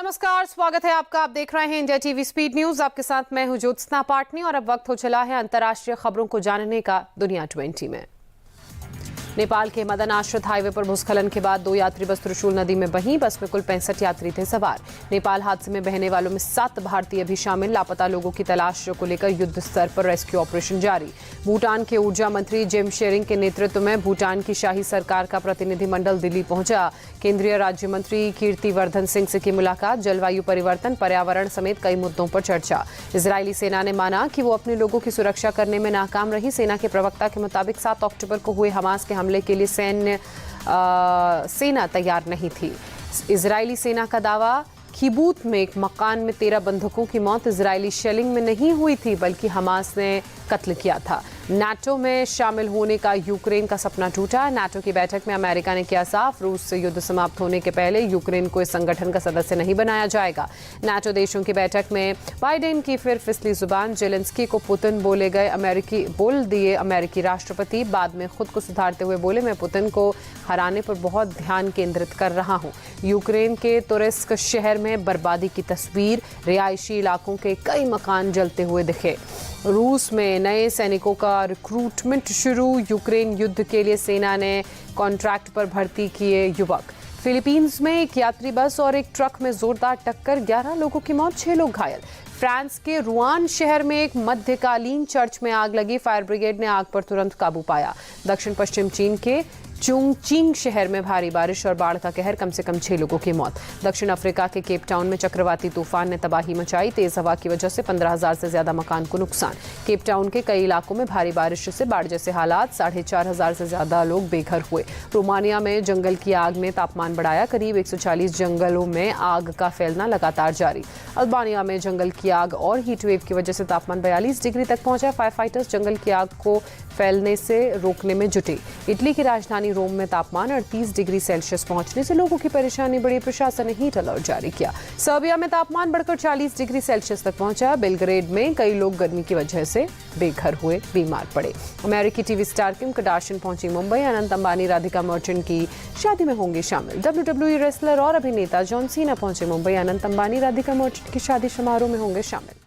नमस्कार, स्वागत है आपका। आप देख रहे हैं इंडिया टीवी स्पीड न्यूज। आपके साथ मैं हूं ज्योत्सना पाटनी और अब वक्त हो चला है अंतर्राष्ट्रीय खबरों को जानने का दुनिया 20 में। नेपाल के मदन आश्रित हाईवे पर भूस्खलन के बाद 2 यात्री बस त्रिशूल नदी में बही। बस में कुल 65 यात्री थे सवार। नेपाल हादसे में बहने वालों में 7 भारतीय भी शामिल। लापता लोगों की तलाश को लेकर युद्ध स्तर पर रेस्क्यू ऑपरेशन जारी। भूटान के ऊर्जा मंत्री जिम शेरिंग के नेतृत्व में भूटान की शाही सरकार का प्रतिनिधिमंडल दिल्ली पहुंचा। केंद्रीय राज्य मंत्री कीर्तिवर्धन सिंह से की मुलाकात। जलवायु परिवर्तन, पर्यावरण समेत कई मुद्दों पर चर्चा। इजरायली सेना ने माना कि वो अपने लोगों की सुरक्षा करने में नाकाम रही। सेना के प्रवक्ता के मुताबिक 7 अक्टूबर को हुए हमास के हमले के लिए सेना तैयार नहीं थी। इजरायली सेना का दावा, किबूत में एक मकान में 13 बंधकों की मौत इजरायली शेलिंग में नहीं हुई थी बल्कि हमास ने कत्ल किया था। नाटो में शामिल होने का यूक्रेन का सपना टूटा। नाटो की बैठक में अमेरिका ने किया साफ, रूस से युद्ध समाप्त होने के पहले यूक्रेन को इस संगठन का सदस्य नहीं बनाया जाएगा। नाटो देशों की बैठक में बाइडेन की फिर फिसली जुबान। जेलेंस्की को पुतिन बोल दिए अमेरिकी राष्ट्रपति। बाद में खुद को सुधारते हुए बोले, मैं पुतिन को हराने पर बहुत ध्यान केंद्रित कर रहा हूं। यूक्रेन के तुर्स्क शहर में बर्बादी की तस्वीर। रिहायशी इलाकों के कई मकान जलते हुए दिखे। रूस में नए सैनिकों का रिक्रूटमेंट शुरू। यूक्रेन युद्ध के लिए सेना ने कॉन्ट्रैक्ट पर भर्ती किए युवक। फिलीपींस में एक यात्री बस और एक ट्रक में जोरदार टक्कर, 11 लोगों की मौत, 6 लोग घायल। फ्रांस के रुआन शहर में एक मध्यकालीन चर्च में आग लगी। फायर ब्रिगेड ने आग पर तुरंत काबू पाया। दक्षिण पश्चिम चीन के चुंगचिंग शहर में भारी बारिश और बाढ़ का कहर, कम से कम 6 लोगों की मौत। दक्षिण अफ्रीका के केप टाउन में चक्रवाती तूफान ने तबाही मचाई। तेज हवा की वजह से 15,000 से ज्यादा मकान को नुकसान। केप टाउन के कई इलाकों में भारी बारिश से बाढ़ जैसे हालात। 4,500 से ज्यादा लोग बेघर हुए। रोमानिया में जंगल की आग ने तापमान बढ़ाया। करीब 140 जंगलों में आग का फैलना लगातार जारी। अल्बानिया में जंगल की आग और हीट वेव की वजह से तापमान 42 डिग्री तक पहुंचा। फायर फाइटर्स जंगल की आग को फैलने से रोकने में जुटे। इटली की राजधानी रोम में तापमान 38 डिग्री सेल्सियस पहुंचने से लोगों की परेशानी बढ़ी। प्रशासन ने हीट अलर्ट जारी किया। सर्बिया में तापमान बढ़कर 40 डिग्री सेल्सियस तक पहुंचा। बेलग्रेड में कई लोग गर्मी की वजह से बेघर हुए, बीमार पड़े। अमेरिकी टीवी स्टार किम कार्दाशियन पहुंची मुंबई। अनंत अंबानी, राधिका मर्चेंट की शादी में होंगे शामिल। WWE रेसलर और अभिनेता जॉन सीना पहुंचे मुंबई। अनंत अंबानी, राधिका मर्चेंट की शादी समारोह में होंगे शामिल।